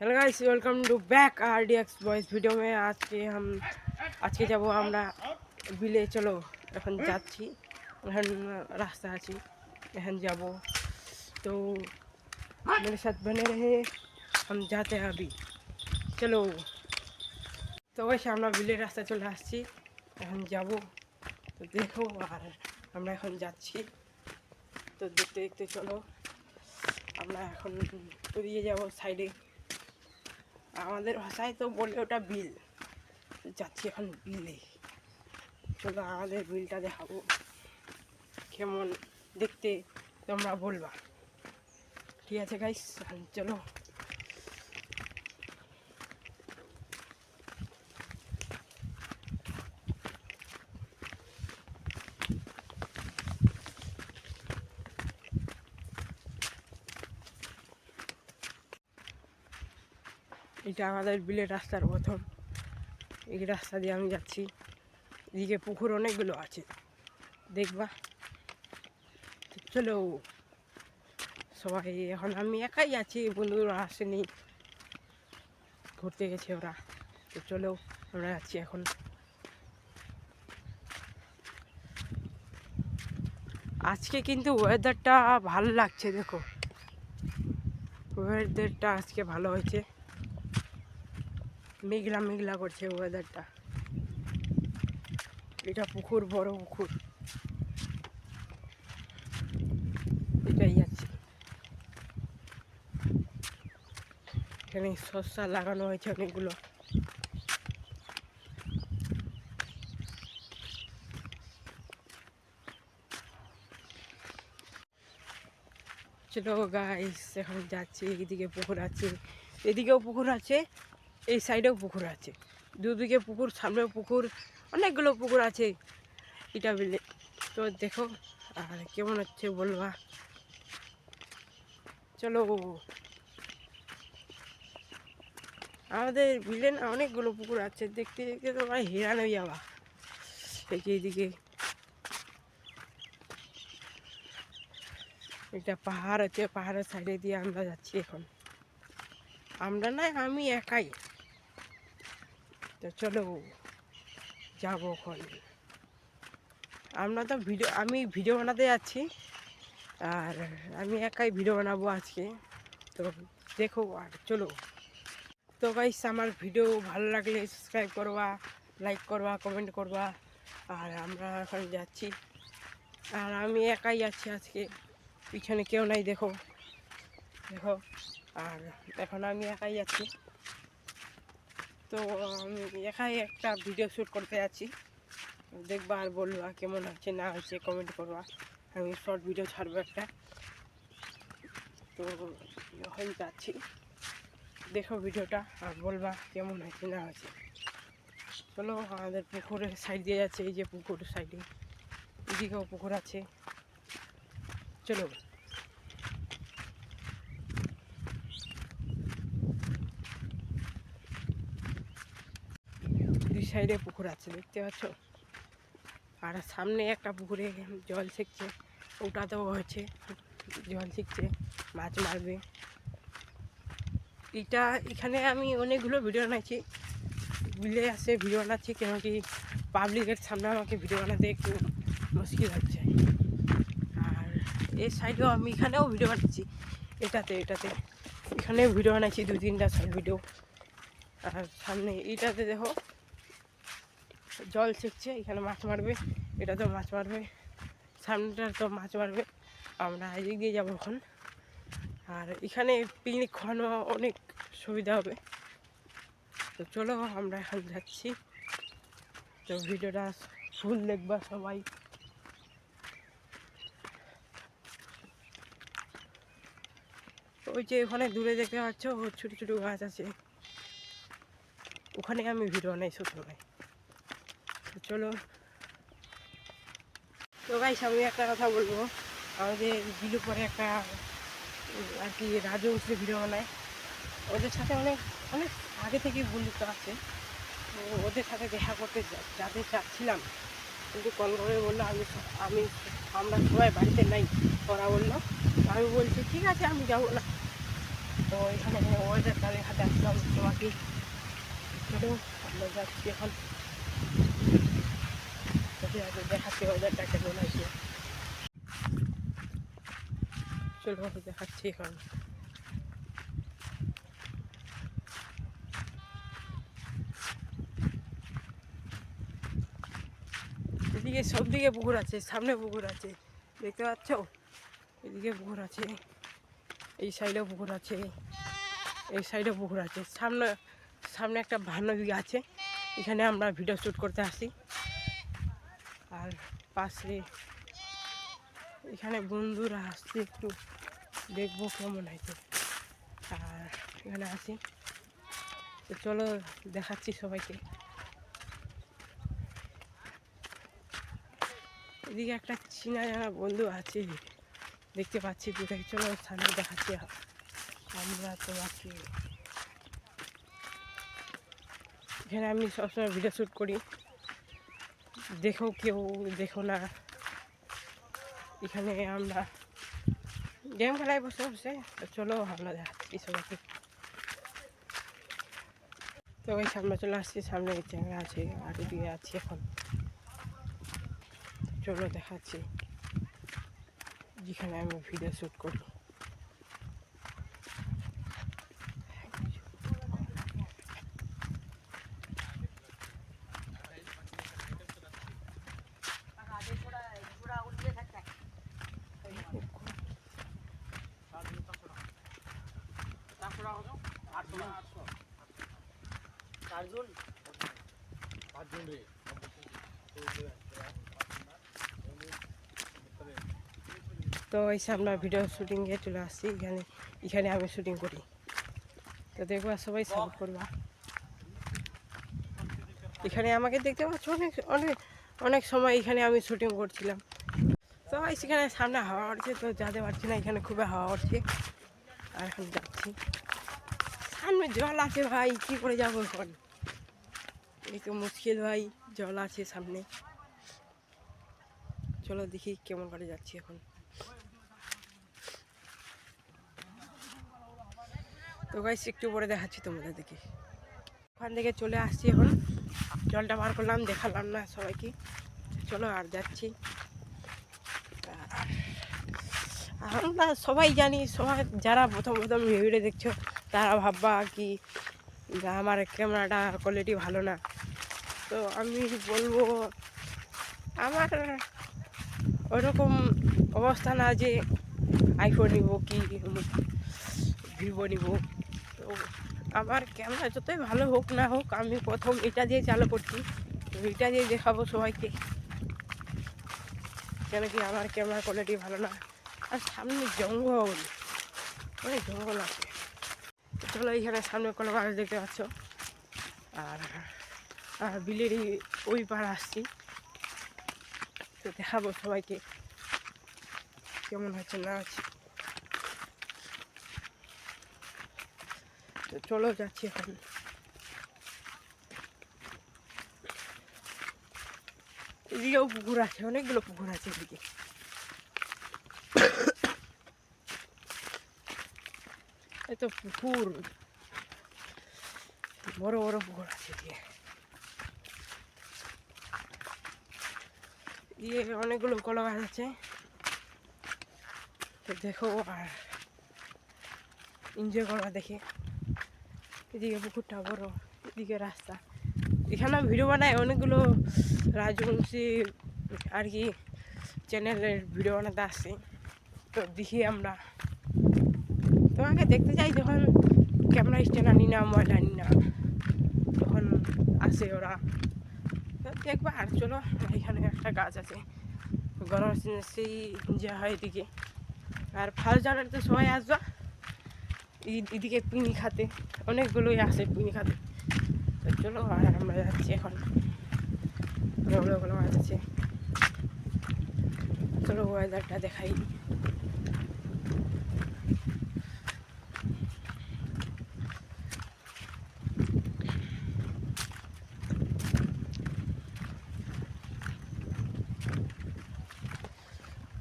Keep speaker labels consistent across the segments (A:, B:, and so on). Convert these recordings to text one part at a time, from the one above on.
A: Hello guys, welcome to back RDX boys video में। आज के जाबो আমরা বিলে। চলো এখন যাচ্ছি, এখন রাস্তা আছি, এখন যাব। तो मेरे साथ बने रहे, हम जाते हैं अभी। चलो। তো গাইস আমরা বিলের রাস্তা চলে আসছি, এখন যাব। তো দেখো, আর আমরা এখন যাচ্ছি। তো দেখতে দেখতে চলো, আমরা এখন বেরিয়ে যাব সাইডে। আমাদের ভাষায় তো বলে ওটা বিল। যাচ্ছি এখন বিলে। চলো আমাদের বিলটা দেখাবো, কেমন দেখতে তোমরা বলবা। ঠিক আছে গাইস, চলো। এটা আমাদের বিলের রাস্তার প্রথম, এই রাস্তা দিয়ে আমি যাচ্ছি। এদিকে পুকুর অনেকগুলো আছে, দেখবা। চলো সবাই, এখন আমি একাই আছি, বন্ধুরা আসেনি, ঘুরতে গেছে ওরা। তো চলো আমরা যাচ্ছি এখন। আজকে কিন্তু ওয়েদারটা ভালো লাগছে, দেখো ওয়েদারটা আজকে ভালো হয়েছে। মেঘলা মেঘলা করছে ওয়েদারটা। এটা পুকুর, বড় পুকুর, এটাই আছে। এখানে শসা লাগানো হয়েছে অনেকগুলো। চলো গাইস, এখন যাচ্ছি। এদিকে পুকুর আছে, এদিকেও পুকুর আছে, এই সাইডেও পুকুর আছে। দুদিকে পুকুর, সামনেও পুকুর, অনেকগুলো পুকুর আছে এটা বিলে। তো দেখো, আর কেমন হচ্ছে বলবা। চলো, আমাদের বিলে না অনেকগুলো পুকুর আছে, দেখতে দেখতে তোমরা হেরান হয়ে যাবা। এইদিকে একটা পাহাড় আছে, পাহাড়ের সাইডে দিয়ে আমরা যাচ্ছি এখন। আমরা না, আমি একাই। তো চলো যাবো এখন। আমি ভিডিও বানাতে যাচ্ছি, আর আমি একাই ভিডিও বানাবো আজকে। তো দেখো আর চলো। তো গাইস, আমার ভিডিও ভালো লাগলে সাবস্ক্রাইব করবা, লাইক করবা, কমেন্ট করবা। আর আমরা এখন যাচ্ছি, আর আমি একাই যাচ্ছি আজকে, পিছনে কেউ নাই, দেখো দেখো। আর এখন আমি একাই যাচ্ছি। তো আমি একাই একটা ভিডিও শ্যুট করতে যাচ্ছি, দেখবা আর বলবা কেমন হচ্ছে না হচ্ছে, কমেন্ট করবা। আমি শর্ট ভিডিও ছাড়বো একটা। তো এখন যাচ্ছি, দেখো ভিডিওটা আর বলবা কেমন হয়েছে না হয়েছে। চলো, আমাদের পুকুরের সাইড দিয়ে যাচ্ছে, এই যে পুকুর সাইডে, এদিকেও পুকুর আছে। চলো, দুই সাইডে পুকুর আছে, দেখতে পাচ্ছ। আর সামনে একটা পুকুরে জল ছেঁকছে, ওটাতেও হয়েছে জল ছেঁকছে, মাছ মারবে। এখানে আমি অনেকগুলো ভিডিও বানাচ্ছি, বিলে আসে ভিডিও বানাচ্ছি, কেন কি পাবলিকের সামনে আমাকে ভিডিও বানাতে একটু মুশকিল হচ্ছে। আর এই সাইডেও আমি এখানেও ভিডিও বানাচ্ছি, এটাতে এখানেও ভিডিও বানাচ্ছি, 2-3টা শর্ট ভিডিও। আর সামনে এইটাতে দেখো জল ছেঁকছে, এখানে মাছ মারবে, এটাতেও মাছ মারবে, সামনেটা তো মাছ মারবে। আমরা এদিক দিয়ে যাবো এখন। আর এখানে পিকনিক খাওয়ানো অনেক সুবিধা হবে। তো চলো আমরা এখন যাচ্ছি। তো ভিডিওটা ফুল দেখবা সবাই। ওই যে ওখানে দূরে দেখতে পাচ্ছ, ছোটো ছোটো গাছ আছে, ওখানে আমি ভিডিও বানাই সবসময়। তো চলো। তো গাইস, আমি একটা কথা বলবো, আমাদের বিলু পরে একটা আর কি রাজবংশী ভিডিও বানায়, ওদের সাথে অনেক অনেক আগে থেকেই বন্ধুত্ব আছে। তো ওদের সাথে দেখা করতে যাতে চাচ্ছিলাম, কিন্তু কল করে বললো আমরা সবাই বাড়িতে নাই। ওরা বললো, আমি বলছি ঠিক আছে আমি যাবো না। তো এখানে ওয়েদারটা দেখাতে সবাইকে। চলো আমরা যাচ্ছি এখন, দেখাচ্ছি ওয়েদারটা কেমন আছে। চলো দেখাচ্ছি এখন। এদিকে সব দিকে পুকুর আছে, সামনে পুকুর আছে দেখতে পাচ্ছ, এদিকে পুকুর আছে, এই সাইডেও পুকুর আছে, এই সাইডে পুকুর আছে, সামনে সামনে একটা ভান্নদী আছে, এখানে আমরা ভিডিও শ্যুট করতে আসি। আর পাশে এখানে বন্ধুরা আসছে, একটু দেখবো কেমন হয়েছে, আর এখানে আসি। তো চলো দেখাচ্ছি সবাইকে। এদিকে একটা চীনা জানা বন্ধু আছে দেখতে পাচ্ছি কোথায়, চলো সামনে দেখাচ্ছি আমরা তোমাকে। এখানে আমি সবসময় ভিডিও শ্যুট করি, দেখো কেউ দেখো না। এখানে আমরা গেম খেলায় বসে বসে, তো চলো আমরা দেখাচ্ছি সবাইকে। তো ওই সামনে চলে আসছি, সামনে চ্যাংড়া আছে আর এদিকে আছি এখন। চলো দেখাচ্ছি যেখানে আমি ভিডিও শ্যুট করি। তো এই আমরা ভিডিও শুটিংয়ে চলে আসছি, এখানে আমি শুটিং করি। তো দেখবা সবাই সাপোর্ট করবা। এখানে আমাকে দেখতে পাচ্ছ, অনেক অনেক অনেক সময় এখানে আমি শুটিং করছিলাম। তো সেখানে সামনে হাওয়া উঠছে, তো যেতে পারছি না, এখানে খুবই হাওয়া উঠছে। আর এখন যাচ্ছি, সামনে জল আছে ভাই, কী করে যাবো এখন, এই তো মুশকিল ভাই, জল আছে সামনে। চলো দেখি কেমন করে যাচ্ছি এখন। তো গাইস একটু পরে দেখাচ্ছি তোমাদের দেখি। ওখান থেকে চলে আসছি এখন, জলটা বার করলাম, দেখালাম না সবাইকে। চলো আর যাচ্ছি। আমরা সবাই জানি, সবাই যারা প্রথম প্রথম ভিডিও দেখছো তারা ভাববা কি আমার ক্যামেরাটা কোয়ালিটি ভালো না। তো আমি বলবো আমার ওরকম অবস্থা না যে আইফোন নিব কি ভিভো নিব। তো আমার ক্যামেরা যতই ভালো হোক না হোক, আমি প্রথম এটা দিয়ে চালু করছি, তো এটা দিয়ে দেখাবো সবাইকে, কেন কি আমার ক্যামেরা কোয়ালিটি ভালো না। আর সামনে জঙ্গল, অনেক জঙ্গল আছে। চলো এইখানে সামনে কলা গাছ দেখতে পাচ্ছ, আর বিলেরই ওই পাড় আসছি, তো দেখাবো সবাইকে কেমন হচ্ছে না হচ্ছে। তো চলো যাচ্ছি এখন। এদিকেও পুকুর আছে, অনেকগুলো পুকুর আছে এদিকে। এত পুকুর, বড় বড় পুকুর আছে এদিকে। এদিকে অনেকগুলো কলা গাছ আছে, তো দেখো আর এনজয় করা দেখে। এদিকে পুকুরটা বড়, এদিকে রাস্তা। এখানে ভিডিও বানায় অনেকগুলো রাজবংশী আর কি চ্যানেলের ভিডিও বানাতে আসছে, তো দেখি আমরা। তোমাকে দেখতে চাই যখন ক্যামেরা স্ট্যান্ড আনি না, মোবাইল আনি না, তখন আসে ওরা, তো দেখবা। আর চলো এখানে একটা গাছ আছে, গরম সেই যে হয় এদিকে। আর ফার্স্ট জানুয়ারি তো সবাই আসবা এদিকে পিনি খাতে, অনেকগুলোই আসে পিনি খাতে। তো চলো আর আমরা যাচ্ছি এখন, গাছ আছে। চলো ওয়েদারটা দেখাই।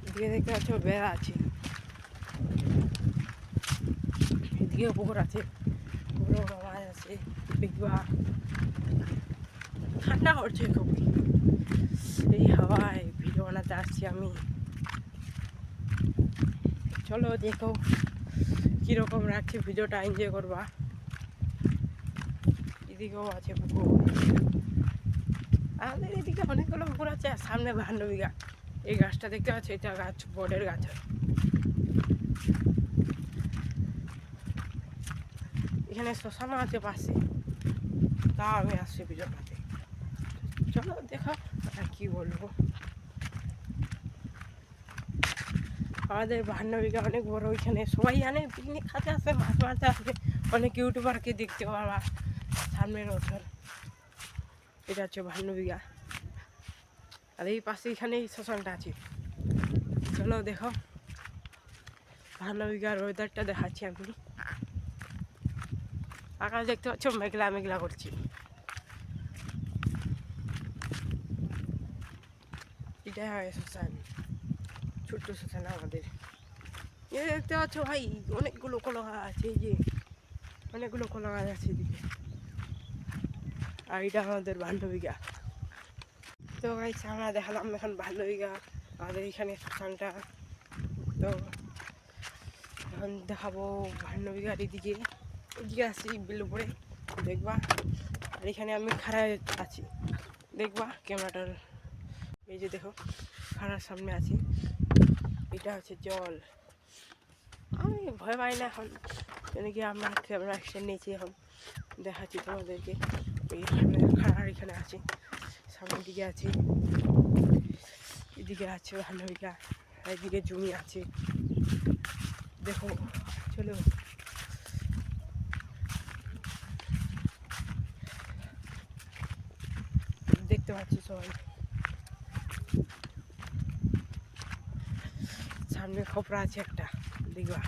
A: এদিকে দেখতে পাচ্ছ বেড়া আছে, এদিকে পুকুর আছে, বড় বড় মাছ আছে। দেখবা ঠান্ডা হচ্ছে খুবই। এই হাওয়ায় ভিডিও বানাতে আসছি আমি। চলো দেখো কীরকম রাখছি ভিডিওটা, এনজয় করবা। এদিকেও আছে পুকুর, আমাদের এদিকে অনেকগুলো পুকুর আছে। আর সামনে 52 বিঘা। এই গাছটা দেখতে পাচ্ছ, এটা গাছ বটের গাছ। এখানে শ্মশানও আছে পাশে, তা আমি আসছি ভিডিও বানাতে। চলো দেখো আর কি বলবো। আমাদের 52 বিঘা অনেক বড়। ওইখানে সবাই জানে পিকনিক খাতে আসে, মাছ মারতে আসবে, অনেক ইউটিউবারকে দেখতে পাবা সামনের বছর। এটা হচ্ছে 52 বিঘা। আর এই পাশে এখানেই শ্মশানটা আছে। চলো দেখো 52 বিঘার ওয়েদারটা দেখাচ্ছি আমি। আকাশ দেখতে পাচ্ছ মেঘলা মেঘলা করছি। এটা শ্মশান, ছোট্ট শ্মশান আমাদের। এ দেখতে পাচ্ছ ভাই অনেকগুলো কলা গাছ আছে, এই যে অনেকগুলো কলা গাছ আছে এদিকে। আর এটা আমাদের 52 বিঘা। তো ভাই আমরা দেখালাম এখন 52 বিঘা আমাদের এখানে শ্মশানটা। তো এখন দেখাবো 52 বিঘার এদিকে। এদিকে আসছি বিল উপরে দেখবা। আর এখানে আমি খাড়ায় আছি দেখবা, ক্যামেরাটার এই যে দেখো খাড়ার সামনে আছি। এটা হচ্ছে জল। আমি ভয় পাই না এখন, কেন কি আমরা ক্যামেরা অ্যাকশন নিয়েছি। এখন দেখাচ্ছি তোমাদেরকে। এইখানে খাড়ার এখানে আছি, সামনের দিকে আছি, এদিকে আছে 52 বিঘা, এদিকে জমি আছে দেখো। চলো দেখতে পাচ্ছি সবাই সামনে খোপড়া আছে একটা দেখবা,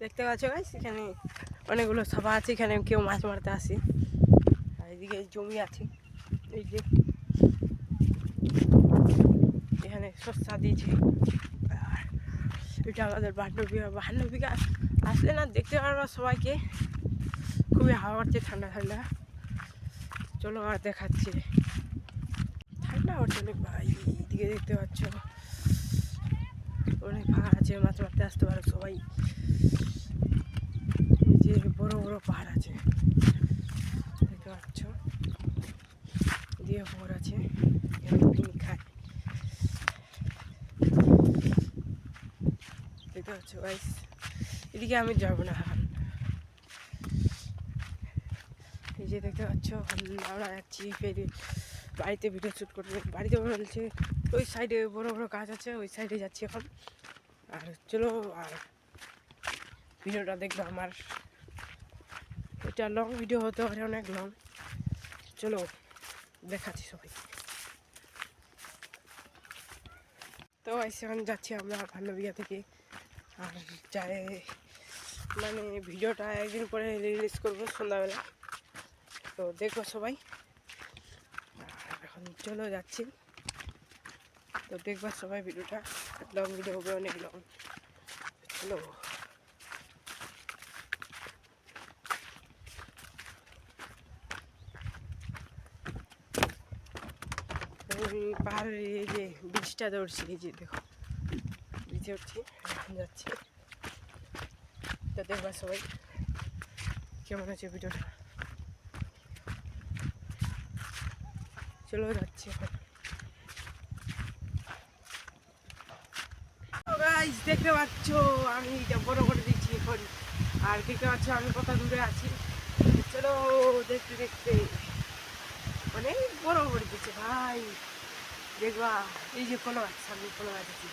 A: দেখতে পাচ্ছ গাইস। এখানে অনেকগুলো সভা আছে, এখানে কেউ মাছ মারতে আসে। আর এদিকে জমি আছে, এই যে এখানে সস্তা দিয়েছে। আর এটা আমাদের 52 বিঘা। 52 বিঘা আসলে না দেখতে পারবা সবাইকে, খুবই হাওয়া হচ্ছে ঠান্ডা ঠান্ডা। চলো আর দেখাচ্ছি, ঠান্ডা হচ্ছে অনেক ভাই। এদিকে দেখতে পাচ্ছ অনেক পাহাড় আছে, মাছ মারতে আসতে পারো সবাই। এই যে বড় বড় পাহাড় আছে দেখতে পাচ্ছ, দিয়ে পুকুর আছে, পিকনিক খায় দেখতে পাচ্ছ গাইস। এদিকে আমি যাবো না এখন। এই যে দেখতে পাচ্ছ আমরা যাচ্ছি ফেরি বাড়িতে ভিডিও শ্যুট করতে। বাড়িতে বলছে ওই সাইডে বড় বড় গাছ আছে, ওই সাইডে যাচ্ছি এখন। আর চলো আর ভিডিওটা দেখবো আমার। এটা লং ভিডিও হতে পারে, অনেক লং। চলো দেখাচ্ছি সবাই। তো এখন যাচ্ছি আমরা 52 বিঘা থেকে। আর যাই মানে ভিডিওটা একদিন পরে রিলিজ করবো সন্ধ্যাবেলা, তো দেখবো সবাই। এখন চলো যাচ্ছি, তো দেখবা সবাই ভিডিওটা। লং ভিডিও হবে, অনেক লং। চলো পাহাড়ের এই যে ব্রিজটা দৌড়ছি, এই যে দেখো ব্রিজে উঠছি, এখন যাচ্ছি। তো দেখবা সবাই কেমন আছে ভিডিওটা। চলো যাচ্ছি এখন। দেখতে পাচ্ছ আমি এটা বড় করে দিচ্ছি এখন। আর দেখতে পাচ্ছ আমি কত দূরে আছি। চলো দেখতে দেখতে অনেক বড় করে দিচ্ছে ভাই দেখবা। এই যে কোনো গাছ, সামনে কোনো গাছ আছে,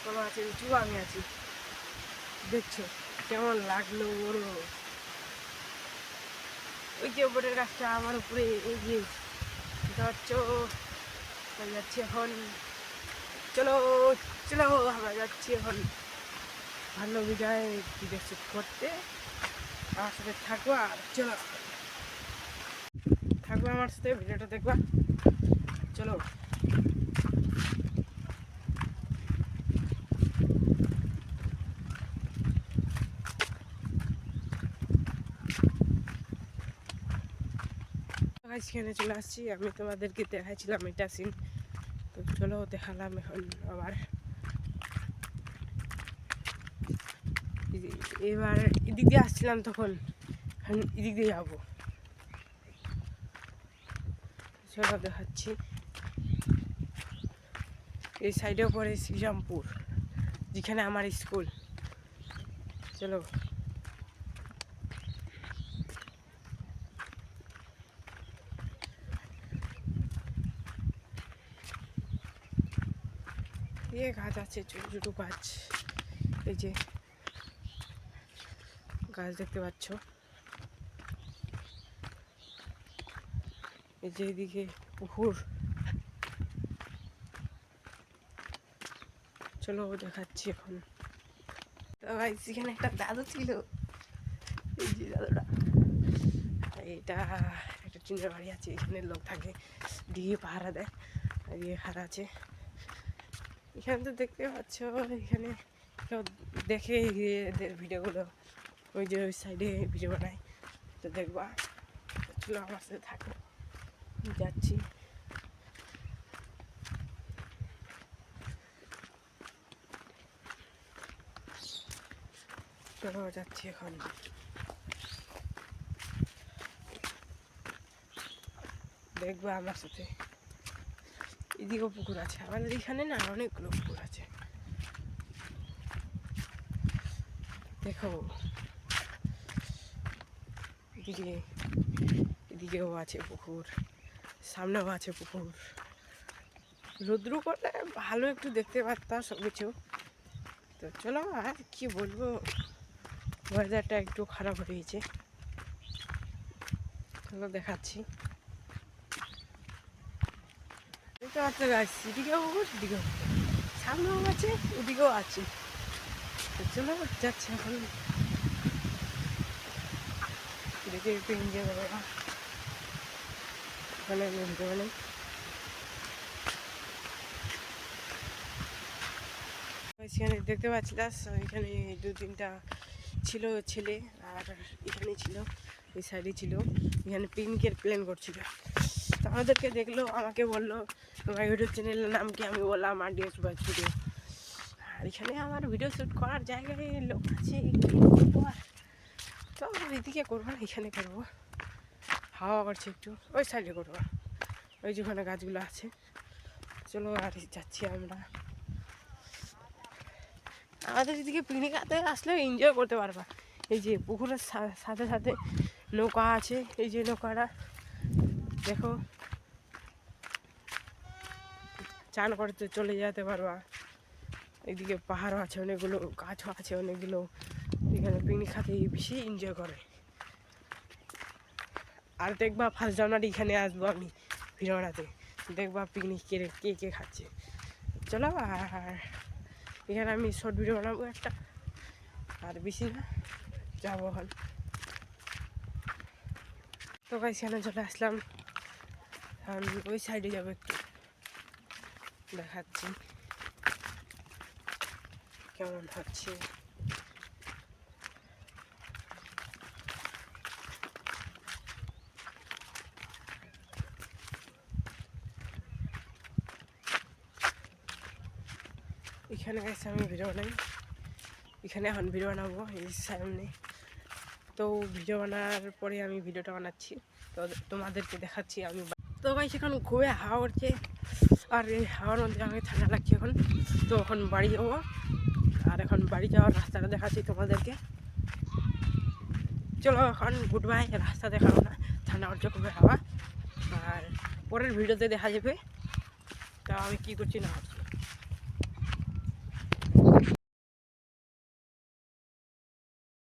A: কোনো গাছের উঁচু আমি আছি, দেখছো কেমন লাগলো বড়। ওই যে উপরের গাছটা আমার উপরে, এই যে দেখতে পাচ্ছ। যাচ্ছি এখন, চলো চলো আমরা যাচ্ছি এখন 52 বিঘায় ভিডিও শ্যুট করতে। আমার সাথে থাকবা, চলো থাকবা আমার সাথে, ভিডিওটা দেখবা। চলো সেখানে চলে আসছি, আমি তোমাদেরকে দেখাচ্ছিলাম এটা সিন, তো চলো দেখালাম এখন আবার। এবার এদিক দিয়ে আসছিলাম তখন, এদিক দিয়ে যাবো, চলো দেখাচ্ছি। এই সাইডেও পড়ে শ্রীরামপুর, যেখানে আমার স্কুল। চলো গাছ আছে, ছোটো ছোটো গাছ, এই যে গাছ দেখতে পাচ্ছ, এই যে এদিকে পুকুর। চলো দেখাচ্ছি এখন। তো ভাই সেখানে একটা দাদু ছিল, এই যে দাদুটা, এটা একটা টিনের বাড়ি আছে, এখানে লোক থাকে, দিয়ে পাহারা দেয়, দিয়ে হারা আছে এখানে। তো দেখতে পাচ্ছ এখানে কেউ দেখে এদের ভিডিওগুলো, ওই যে ওই সাইডে ভিডিও বানায়, তো দেখবা। চলো আমার সাথে থাকো, যাচ্ছি। চলো যাচ্ছি এখন। দেখবো আমার সাথে। এদিকেও পুকুর আছে, আমাদের এখানে না অনেকগুলো পুকুর আছে, দেখো। এদিকেও আছে পুকুর, সামনেও আছে পুকুর। রৌদ্র করলে ভালো একটু দেখতে পারতাম সব কিছু। তো চলো, আর কি বলবো, ওয়েদারটা একটু খারাপ হয়েছে। চলো দেখাচ্ছি। দেখতে পাচ্ছ গাছ, এদিকেও পুকুর, এদিকেও সামনেও আছে, ওদিকেও আছে। তো চলো যাচ্ছি এখন, দেখে একটু এনজয় করবো। ওখানে ভিডিও সেখানে দেখতে পাচ্ছিলাম, এখানে 2-3টা ছিল ছেলে, আর এখানে ছিল, এই সাইডে ছিল, এখানে পিকনিকের প্ল্যান করছিল। তো আমাদেরকে দেখলো, আমাকে বললো তোমার ইউটিউব চ্যানেলের নাম কি? আমি বললাম আরডিএস সুভাষ ভিডিও। আর এখানে আমার ভিডিও শ্যুট করার জায়গায় লোক আছে, তো এদিকে করবো না, এখানে করবো। হাওয়া করছে একটু, ওই সাইডে করবো, ওই যেখানে গাছগুলো আছে। চলো আর যাচ্ছি আমরা। আমাদের এদিকে পিকনিকাতে আসলে এনজয় করতে পারবা। এই যে পুকুরের সাথে সাথে নৌকা আছে, এই যে নৌকাটা দেখো, চান করতে চলে যেতে পারবা। এদিকে পাহাড়ও আছে, অনেকগুলো গাছও আছে, অনেকগুলো। এখানে পিকনিক খাতে বেশি এনজয় করে। আর দেখবা 1 জানুয়ারি এখানে আসবো আমি ভিডিও বানাতে, দেখবা পিকনিক কে কে খাচ্ছে। চলো, আর এখানে আমি শর্ট ভিডিও বানাবো একটা, আর বেশি না, যাবো এখন। তো গাইস এখানে চলে আসলাম, ওই সাইডে যাবো, একটু দেখাচ্ছি কেমন হচ্ছে। এখানে গাইস আমি ভিডিও বানাই, এখানে এখন ভিডিও বানাবো এই সামনে। তো ভিডিও বানার পরে আমি ভিডিওটা বানাচ্ছি, তো তোমাদেরকে দেখাচ্ছি আমি। তো গাইস এখন খুবই হাওয়া করছে, আর এই হাওয়ার মধ্যে আমাকে ঠান্ডা লাগছে এখন। তো এখন বাড়ি যাবো, আর এখন বাড়ি যাওয়ার রাস্তাটা দেখাচ্ছি তোমাদেরকে। চলো এখন গুড বাই, রাস্তা দেখাবো না, ঠান্ডা করছে খুবই হাওয়া। আর পরের ভিডিওতে দেখা যাবে তা আমি কী করছি না করছি।